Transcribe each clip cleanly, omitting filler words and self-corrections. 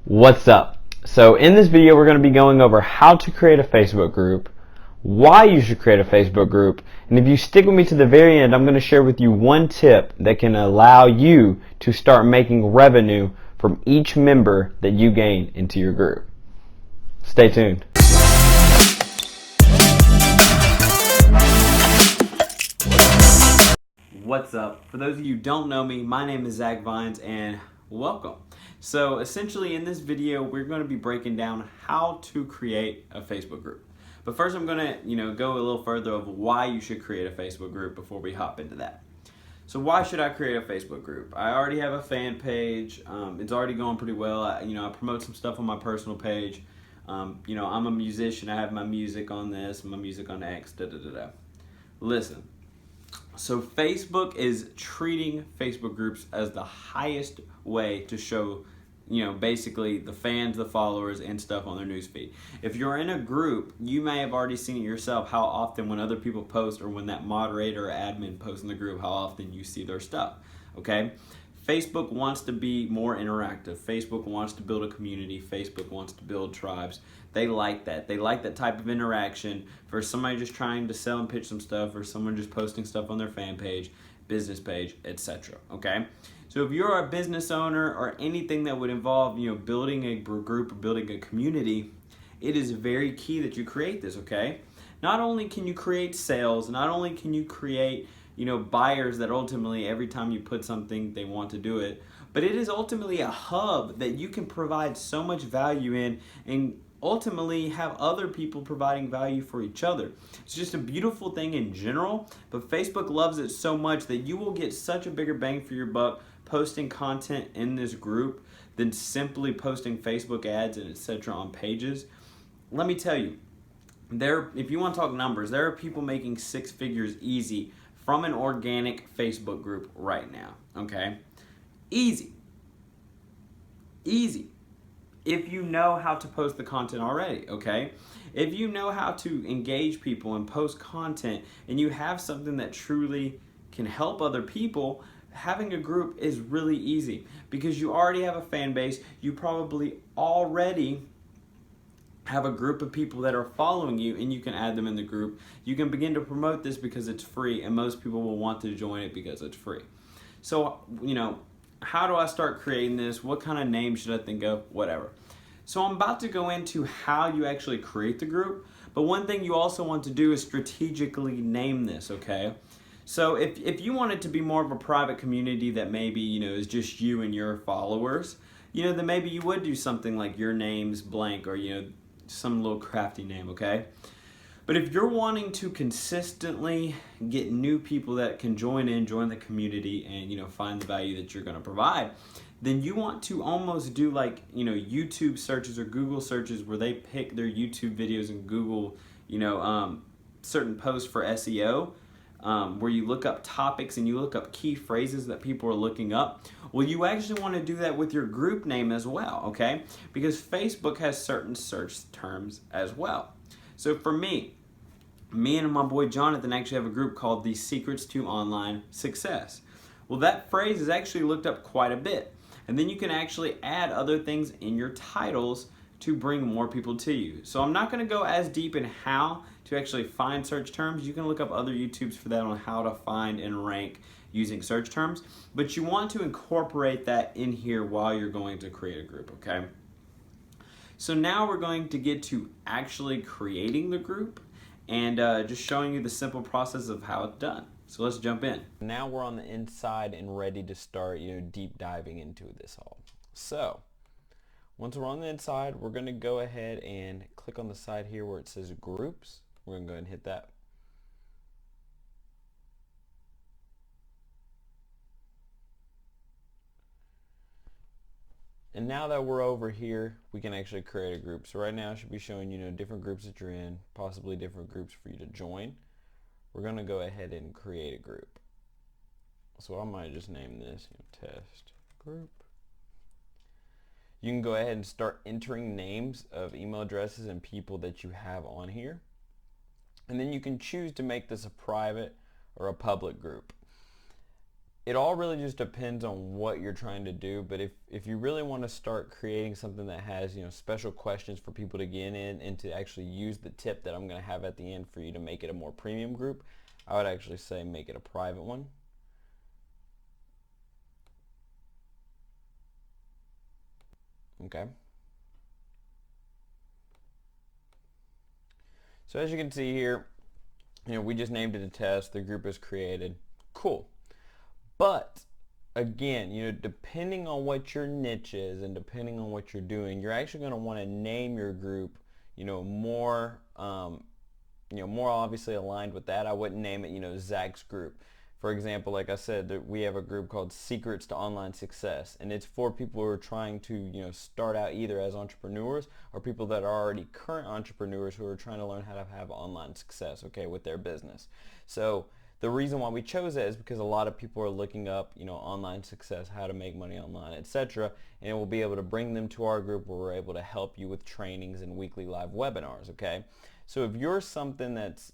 What's up? So in this video we're going to be going over how to create a Facebook group, why you should create a Facebook group, and if you stick with me to the very end, I'm going to share with you one tip that can allow you to start making revenue from each member that you gain into your group. Stay tuned. What's up? For those of you who don't know me, my name is Zach Vines and welcome. So essentially in this video we're going to be breaking down how to create a Facebook group. But first I'm going to go a little further of why you should create a Facebook group before we hop into that. So why should I create a Facebook group? I already have a fan page. It's already going pretty well. I promote some stuff on my personal page. I'm a musician. I have my music on this, my music on X, Listen. So Facebook is treating Facebook groups as the highest way to show, basically the fans, the followers, and stuff on their newsfeed. If you're in a group, you may have already seen it yourself how often when other people post or when that moderator or admin posts in the group, how often you see their stuff, okay? Facebook wants to be more interactive. Facebook wants to build a community. Facebook wants to build tribes. They like that. They like that type of interaction for somebody just trying to sell and pitch some stuff or someone just posting stuff on their fan page, business page, etc. Okay? So if you're a business owner or anything that would involve, building a group or building a community, it is very key that you create this, okay? Not only can you create sales, not only can you create buyers that ultimately every time you put something they want to do it, but it is ultimately a hub that you can provide so much value in and ultimately have other people providing value for each other. It's just a beautiful thing in general, but Facebook loves it so much that you will get such a bigger bang for your buck posting content in this group than simply posting Facebook ads and etc. on pages. Let me tell you, if you want to talk numbers, there are people making six figures easy from an organic Facebook group right now, okay? Easy. If you know how to post the content already, okay? If you know how to engage people and post content and you have something that truly can help other people, having a group is really easy because you already have a fan base. You probably already have a group of people that are following you and you can add them in the group. You can begin to promote this because it's free and most people will want to join it because it's free. So, how do I start creating this? What kind of name should I think of? Whatever. So I'm about to go into how you actually create the group, but one thing you also want to do is strategically name this, okay? So if you want it to be more of a private community that maybe, is just you and your followers, then maybe you would do something like your name's blank or, some little crafty name, okay? But if you're wanting to consistently get new people that can join the community and, find the value that you're going to provide, then you want to almost do like, YouTube searches or Google searches where they pick their YouTube videos and Google, certain posts for SEO, where you look up topics and you look up key phrases that people are looking up. Well, you actually want to do that with your group name as well, okay? Because Facebook has certain search terms as well. So for me and my boy Jonathan actually have a group called The Secrets to Online Success. Well, that phrase is actually looked up quite a bit. And then you can actually add other things in your titles to bring more people to you. So I'm not going to go as deep in how to actually find search terms. You can look up other YouTubes for that on how to find and rank using search terms. But you want to incorporate that in here while you're going to create a group, okay? So now we're going to get to actually creating the group and just showing you the simple process of how it's done. So let's jump in. Now we're on the inside and ready to start, deep diving into this all. So once we're on the inside, we're going to go ahead and click on the side here where it says groups. We're going to go ahead and hit that. And now that we're over here, we can actually create a group. So right now it should be showing, different groups that you're in, possibly different groups for you to join. We're going to go ahead and create a group. So I might just name this test group. You can go ahead and start entering names of email addresses and people that you have on here. And then you can choose to make this a private or a public group. it all really just depends on what you're trying to do. But if you really want to start creating something that has, special questions for people to get in and to actually use the tip that I'm going to have at the end for you to make it a more premium group, I would actually say make it a private one. Okay. So as you can see here, we just named it a test. The group is created. Cool. But again, depending on what your niche is and depending on what you're doing, you're actually going to want to name your group, more, more obviously aligned with that. I wouldn't name it, Zach's group. For example, like I said, that we have a group called Secrets to Online Success, and it's for people who are trying to, start out either as entrepreneurs or people that are already current entrepreneurs who are trying to learn how to have online success, okay, with their business. So the reason why we chose that is because a lot of people are looking up, online success, how to make money online, etc. And we'll be able to bring them to our group where we're able to help you with trainings and weekly live webinars, okay? So if you're something that's,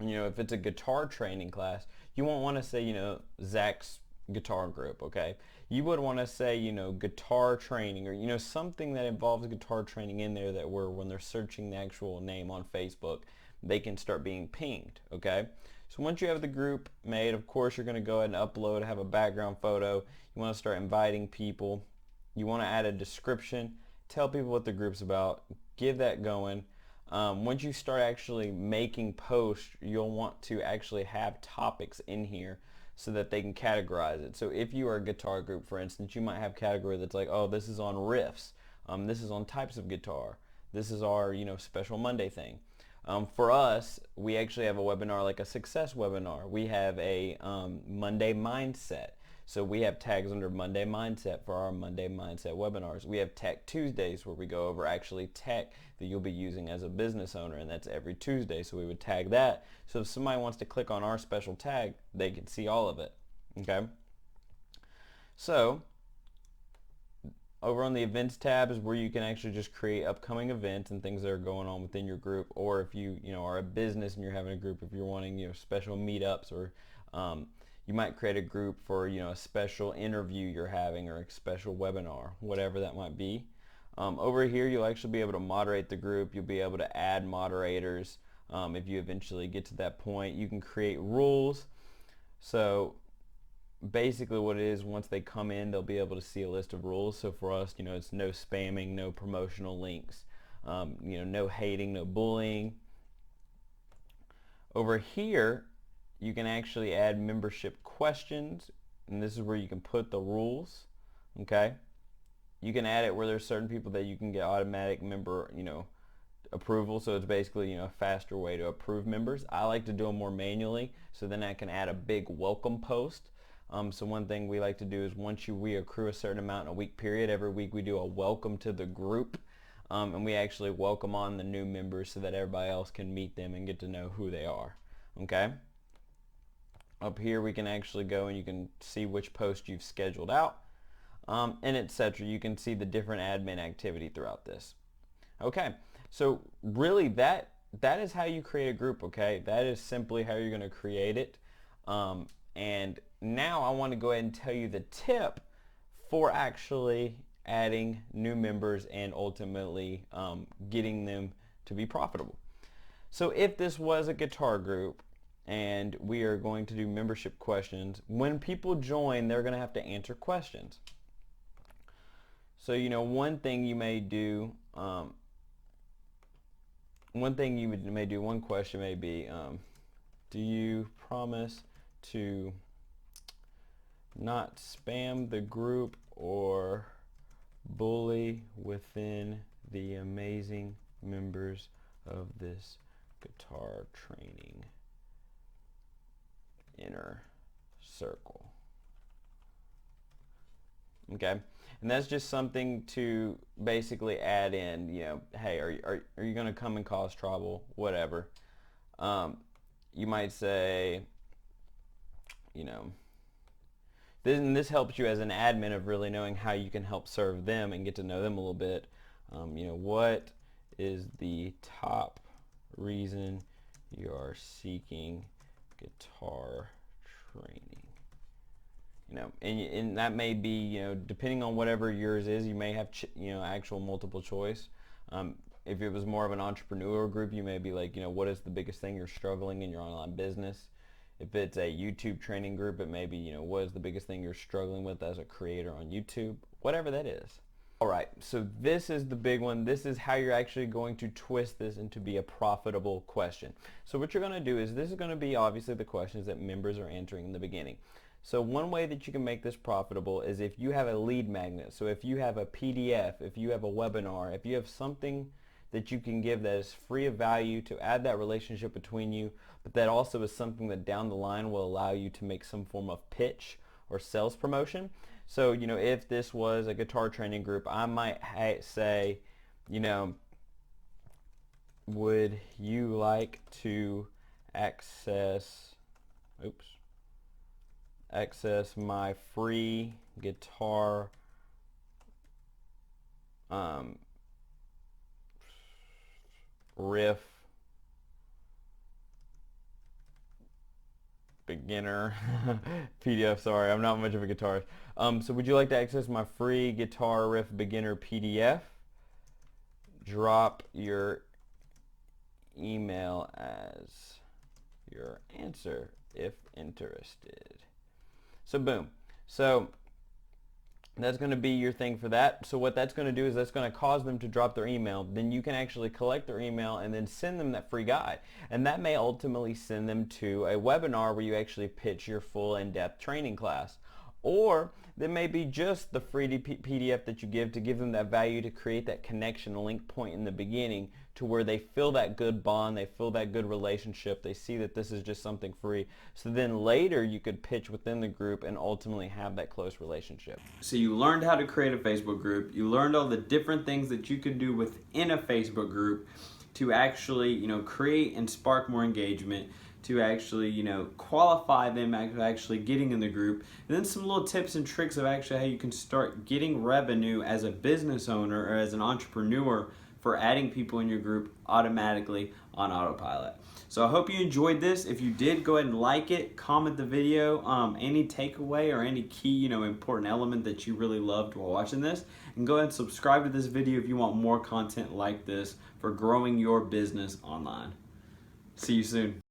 if it's a guitar training class, you won't want to say, Zach's guitar group, okay? You would want to say, guitar training or, something that involves guitar training in there that when they're searching the actual name on Facebook, they can start being pinged, okay? So once you have the group made, of course, you're going to go ahead and upload, have a background photo. You want to start inviting people. You want to add a description, tell people what the group's about, give that going. Once you start actually making posts, you'll want to actually have topics in here so that they can categorize it. So if you are a guitar group, for instance, you might have category that's like, oh, this is on riffs. This is on types of guitar. This is our, special Monday thing. For us, we actually have a webinar like a success webinar. We have a Monday mindset. So we have tags under Monday Mindset for our Monday Mindset webinars. We have Tech Tuesdays where we go over actually tech that you'll be using as a business owner, and that's every Tuesday. So we would tag that. So if somebody wants to click on our special tag, they can see all of it. Okay? So over on the events tab is where you can actually just create upcoming events and things that are going on within your group, or if you are a business and you're having a group, if you're wanting special meetups, or you might create a group for a special interview you're having or a special webinar, whatever that might be. Over here you'll actually be able to moderate the group. You'll be able to add moderators if you eventually get to that point. You can create rules. So basically what it is, once they come in, they'll be able to see a list of rules. So for us, it's no spamming, no promotional links, no hating, no bullying. Over here you can actually add membership questions, and this is where you can put the rules. Okay, you can add it where there's certain people that you can get automatic member approval, so it's basically a faster way to approve members. I like to do them more manually, so then I can add a big welcome post. So one thing we like to do is once we accrue a certain amount in a week period, every week we do a welcome to the group, and we actually welcome on the new members so that everybody else can meet them and get to know who they are. Okay. Up here we can actually go and you can see which post you've scheduled out, and etc. You can see the different admin activity throughout this. Okay, so really that is how you create a group. Okay, that is simply how you're going to create it. And now I want to go ahead and tell you the tip for actually adding new members and ultimately getting them to be profitable. So if this was a guitar group and we are going to do membership questions, when people join, they're going to have to answer questions. So one thing you may do, one question may be, do you promise to not spam the group or bully within the amazing members of this guitar training inner circle? Okay, and that's just something to basically add in. Hey, are you going to come and cause trouble? Whatever. You might say, this helps you as an admin of really knowing how you can help serve them and get to know them a little bit. What is the top reason you are seeking guitar training? And that may be, depending on whatever yours is, you may have, actual multiple choice. If it was more of an entrepreneur group, you may be like, what is the biggest thing you're struggling in your online business? If it's a YouTube training group, it may be, what is the biggest thing you're struggling with as a creator on YouTube? Whatever that is. All right, so this is the big one. This is how you're actually going to twist this into be a profitable question. So what you're going to do is, this is going to be obviously the questions that members are answering in the beginning. So one way that you can make this profitable is if you have a lead magnet. So if you have a PDF, if you have a webinar, if you have something that you can give that is free of value to add that relationship between you, but that also is something that down the line will allow you to make some form of pitch or sales promotion. So, if this was a guitar training group, I might say, would you like to access my free guitar riff beginner PDF. Sorry, I'm not much of a guitarist. So would you like to access my free guitar riff beginner PDF? Drop your email as your answer if interested. So boom. So that's going to be your thing for that. So what that's going to do is that's going to cause them to drop their email. Then you can actually collect their email and then send them that free guide. And that may ultimately send them to a webinar where you actually pitch your full in-depth training class. Or there may be just the free PDF that you give to give them that value, to create that connection link point in the beginning to where they feel that good bond, they feel that good relationship, they see that this is just something free. So then later you could pitch within the group and ultimately have that close relationship. So you learned how to create a Facebook group, you learned all the different things that you can do within a Facebook group to actually, create and spark more engagement, to actually, qualify them actually getting in the group. And then some little tips and tricks of actually how you can start getting revenue as a business owner or as an entrepreneur for adding people in your group automatically on autopilot. So I hope you enjoyed this. If you did, go ahead and like it, comment the video, any takeaway or any key, important element that you really loved while watching this. And go ahead and subscribe to this video if you want more content like this for growing your business online. See you soon.